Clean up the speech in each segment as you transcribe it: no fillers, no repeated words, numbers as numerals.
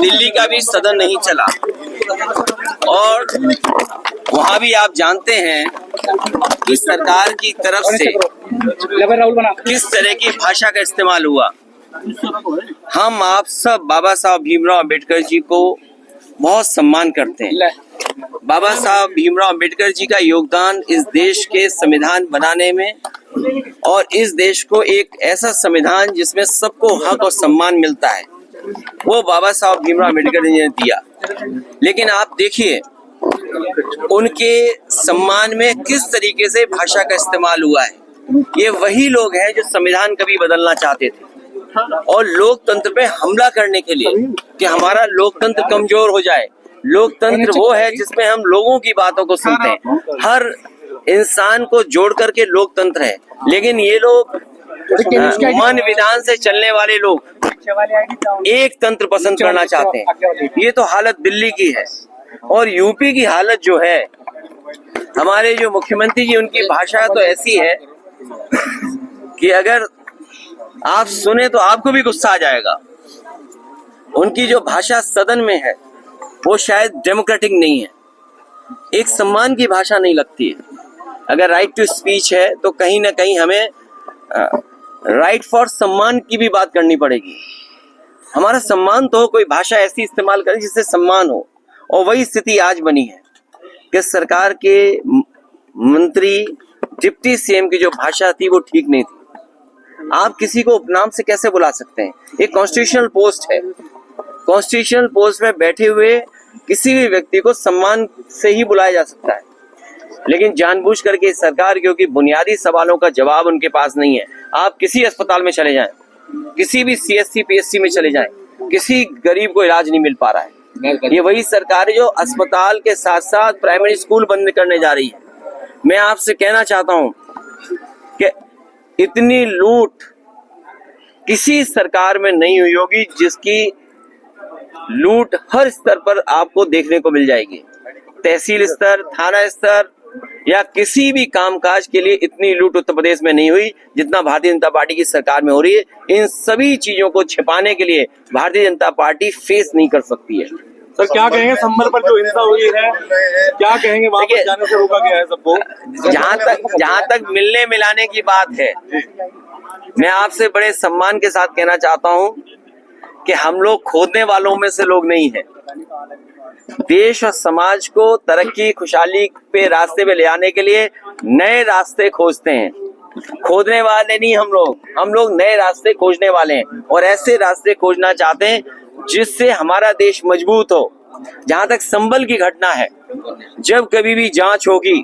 दिल्ली का भी सदन नहीं चला और वहाँ भी आप जानते हैं कि सरकार की तरफ से किस तरह की भाषा का इस्तेमाल हुआ। हम आप सब बाबा साहब भीमराव अम्बेडकर जी को बहुत सम्मान करते हैं। बाबा साहब भीमराव अम्बेडकर जी का योगदान इस देश के संविधान बनाने में और इस देश को एक ऐसा संविधान जिसमें सबको हक और सम्मान मिलता है, वो बाबा साहब भीमराव अम्बेडकर जी ने दिया। लेकिन आप देखिए उनके सम्मान में किस तरीके से भाषा का इस्तेमाल हुआ है। ये वही लोग हैं जो संविधान कभी बदलना चाहते थे और लोकतंत्र पे हमला करने के लिए कि हमारा लोकतंत्र कमजोर हो जाए। लोकतंत्र वो है जिसमें हम लोगों की बातों को सुनते हैं, हर इंसान को जोड़ करके लोकतंत्र है। लेकिन ये लोग मन विधान से चलने वाले लोग एक तंत्र पसंद करना चाहते हैं। ये तो हालत दिल्ली की है। और यूपी की हालत जो है, हमारे जो मुख्यमंत्री जी, उनकी भाषा तो ऐसी है कि अगर आप सुने तो आपको भी गुस्सा आ जाएगा। उनकी जो भाषा सदन में है वो शायद डेमोक्रेटिक नहीं है, एक सम्मान की भाषा नहीं लगती है। अगर राइट टू स्पीच है तो कहीं ना कहीं हमें राइट फॉर सम्मान की भी बात करनी पड़ेगी। हमारा सम्मान तो हो, कोई भाषा ऐसी इस्तेमाल करें जिससे सम्मान हो। और वही स्थिति आज बनी है कि सरकार के मंत्री, डिप्टी सीएम की जो भाषा थी वो ठीक नहीं थी। आप किसी को उपनाम से कैसे बुला सकते हैं? एक कॉन्स्टिट्यूशनल पोस्ट है, कॉन्स्टिट्यूशनल पोस्ट में बैठे हुए किसी भी व्यक्ति को सम्मान से ही बुलाया जा सकता है। लेकिन जानबूझ करके सरकार, क्योंकि बुनियादी सवालों का जवाब उनके पास नहीं है। आप किसी अस्पताल में चले जाएं, किसी भी सीएससी पीएससी में चले जाएं, किसी गरीब को इलाज नहीं मिल पा रहा है। ये वही सरकार है जो अस्पताल के साथ साथ प्राइमरी स्कूल बंद करने जा रही है। मैं आपसे कहना चाहता हूं कि इतनी लूट किसी सरकार में नहीं हुई होगी जिसकी लूट हर स्तर पर आपको देखने को मिल जाएगी। तहसील स्तर, थाना स्तर या किसी भी कामकाज के लिए इतनी लूट उत्तर प्रदेश में नहीं हुई जितना भारतीय जनता पार्टी की सरकार में हो रही है। इन सभी चीजों को छिपाने के लिए भारतीय जनता पार्टी फेस नहीं कर सकती है। सर, क्या कहेंगे संभल पर जो हिंसा हुई है, क्या कहेंगे? वहां पर जाने से रोका गया है सबको। जहां तक मिलने मिलाने की बात है, मैं आपसे बड़े सम्मान के साथ कहना चाहता हूं कि हम लोग खोदने वालों में से लोग नहीं है। देश और समाज को तरक्की खुशहाली पे रास्ते पे ले आने के लिए नए रास्ते खोजते हैं, खोदने वाले नहीं हम लोग नए रास्ते खोजने वाले हैं और ऐसे रास्ते खोजना चाहते हैं जिससे हमारा देश मजबूत हो। जहां तक संभल की घटना है, जब कभी भी जांच होगी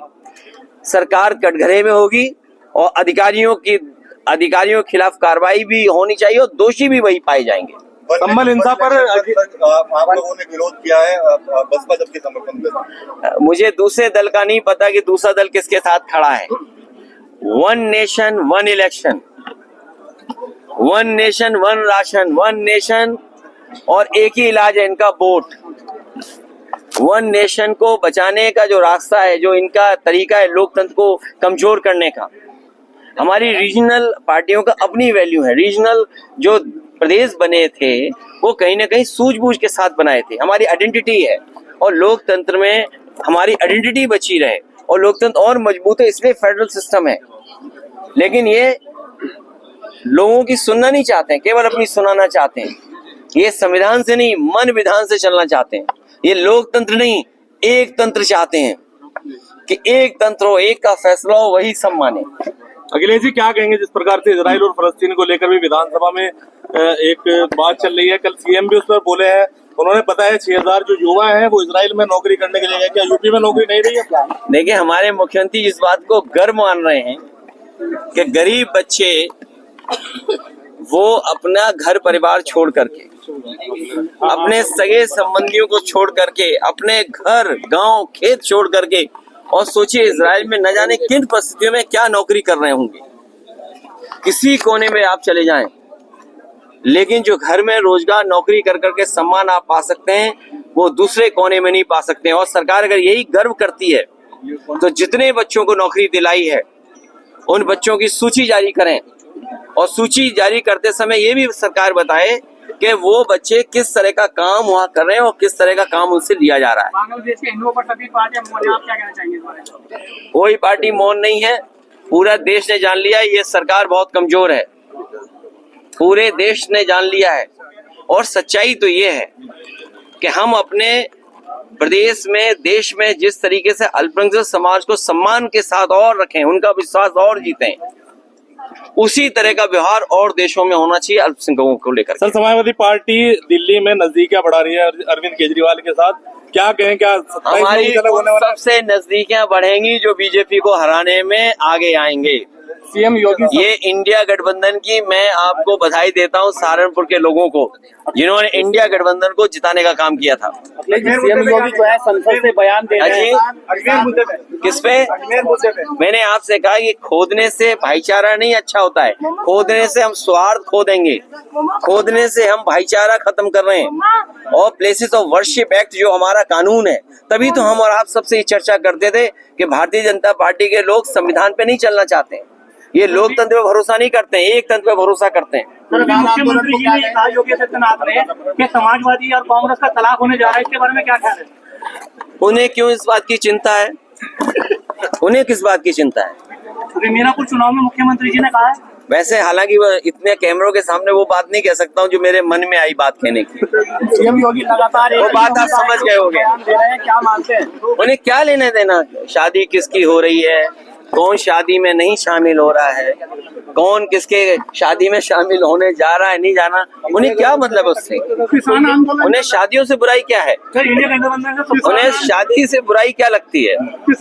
सरकार कटघरे में होगी और अधिकारियों के खिलाफ कार्रवाई भी होनी चाहिए और दोषी भी वही पाए जाएंगे। संभल हिंसा पर आप लोगों ने विरोध किया है, बसपा जबकि समर्थन देता है। मुझे दूसरे दल का नहीं पता कि दूसरा दल किसके साथ खड़ा है। One nation one election, one nation one ration, one nation और एक ही इलाज है इनका, वोट। वन नेशन को बचाने का जो रास्ता है, जो इनका तरीका है लोकतंत्र को कमजोर करने का। हमारी रीजनल पार्टियों का अपनी वैल्यू है। रीजनल जो प्रदेश बने थे वो कहीं ना कहीं सूझबूझ के साथ बनाए थे। हमारी आइडेंटिटी है और लोकतंत्र में हमारी आइडेंटिटी बची रहे और लोकतंत्र और मजबूत है, इसलिए फेडरल सिस्टम है। लेकिन ये लोगों की सुनना नहीं चाहते हैं, केवल अपनी सुनाना चाहते हैं। ये संविधान से नहीं, मन विधान से चलना चाहते हैं। ये लोकतंत्र नहीं, एक तंत्र चाहते हैं कि एक तंत्र हो, एक का फैसला हो, वही सब माने। अखिलेश जी, क्या कहेंगे जिस प्रकार से इजराइल और फलस्तीन को लेकर भी विधानसभा में एक बात चल रही है? कल सीएम भी उस पर बोले हैं। उन्होंने बताया 6000 जो युवा हैं वो इजराइल में नौकरी करने के लिए गए। क्या यूपी में नौकरी नहीं रही है? देखिए, हमारे मुख्यमंत्री इस बात को गर्व मान रहे हैं कि गरीब बच्चे वो अपना घर परिवार छोड़ करके, अपने सगे संबंधियों को छोड़ करके, अपने घर गांव खेत छोड़ करके, और सोचिए इजराइल में न जाने किन परिस्थितियों में क्या नौकरी कर रहे होंगे। किसी कोने में आप चले जाएं, लेकिन जो घर में रोजगार नौकरी कर करके सम्मान आप पा सकते हैं वो दूसरे कोने में नहीं पा सकते हैं। और सरकार अगर यही गर्व करती है तो जितने बच्चों को नौकरी दिलाई है उन बच्चों की सूची जारी करें और सूची जारी करते समय ये भी सरकार बताए कि वो बच्चे किस तरह का काम वहाँ कर रहे हैं और किस तरह का काम उनसे लिया जा रहा है। बांग्लादेश के हिंदुओं पर सभी पार्टियां मौन हैं, आप क्या कहना चाहेंगे इस बारे में? कोई पार्टी मौन नहीं है, पूरा देश ने जान लिया है ये सरकार बहुत कमजोर है, पूरे देश ने जान लिया है। और सच्चाई तो ये है कि हम अपने प्रदेश में, देश में जिस तरीके से अल्पसंख्यक समाज को सम्मान के साथ और रखें, उनका विश्वास और जीतें, उसी तरह का व्यवहार और देशों में होना चाहिए अल्पसंख्यकों को लेकर। सर, समाजवादी पार्टी दिल्ली में नजदीकियां बढ़ा रही है अरविंद केजरीवाल के साथ, क्या कहें, क्या हमारी सबसे नजदीकियां बढ़ेंगी जो बीजेपी को हराने में आगे आएंगे। सीएम योगी ये इंडिया गठबंधन की मैं आपको बधाई देता हूं, सहारनपुर के लोगों को जिन्होंने इंडिया गठबंधन को जिताने का काम किया था। सीएम योगी जो है संसद से बयान दे रहे हैं। किस पे? मैंने आपसे कहा कि खोदने से भाईचारा नहीं अच्छा होता है, खोदने से हम स्वार्थ खो देंगे, खोदने से हम भाईचारा खत्म कर रहे हैं। और प्लेसेस ऑफ वर्शिप एक्ट जो हमारा कानून है, तभी तो हम और आप सबसे ये चर्चा करते थे कि भारतीय जनता पार्टी के लोग संविधान पे नहीं चलना चाहते हैं, ये लोकतंत्र पे भरोसा नहीं करते हैं, एक तंत्र पे भरोसा करते हैं। मुख्यमंत्री जी ने कहा योगी आदित्यनाथ ने कि समाजवादी और कांग्रेस का तलाक होने जा रहा है, इसके बारे में क्या ख्याल है? उन्हें क्यों इस बात की चिंता है? उन्हें किस बात की चिंता है? मीरापुर चुनाव में मुख्यमंत्री जी ने कहा है। वैसे हालांकि वो इतने कैमरों के सामने वो बात नहीं कह सकता हूँ जो मेरे मन में आई बात कहने की। सीएम योगी लगातार वो बात आप समझ गए होंगे। क्या मानते हैं? उन्हें क्या लेने देना शादी किसकी हो रही है, कौन शादी में नहीं शामिल हो रहा है, कौन किसके शादी में शामिल होने जा रहा है नहीं जाना, उन्हें क्या मतलब उससे? किसान आंदोलन, उन्हें शादियों से बुराई क्या है? इंडिया गठबंधन उन्हें शादी से बुराई क्या लगती है?